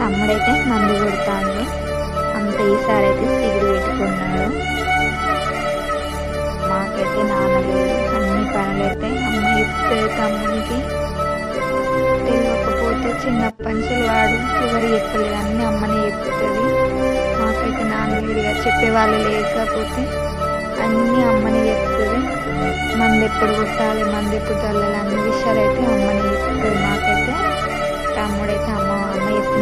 తమ్ముడైతే మందు కొడతాడు. అంత ఈసారి అయితే సిగురు పెట్టుకున్నాడు. మాకైతే నాన్న లేడు. అన్ని పనులైతే అమ్మ చెప్తుంది తమ్మునికి. తెలియకపోతే చిన్నప్పటి నుంచి వాడు ఎవరు చెప్పలేదు, అన్ని అమ్మనే చెప్తుంది. మాకైతే నాన్న లేడుగా, చెప్పేవాళ్ళు లేకపోతే అన్నీ అమ్మనే చెప్తుంది. మంది ఎప్పుడు కొట్టాలి, మంది ఎప్పుడు చల్లాలి, అన్ని విషయాలు అయితే అమ్మనే చెప్తుంది. మాకైతే తమ్ముడైతే అమ్మ చెప్తుంది.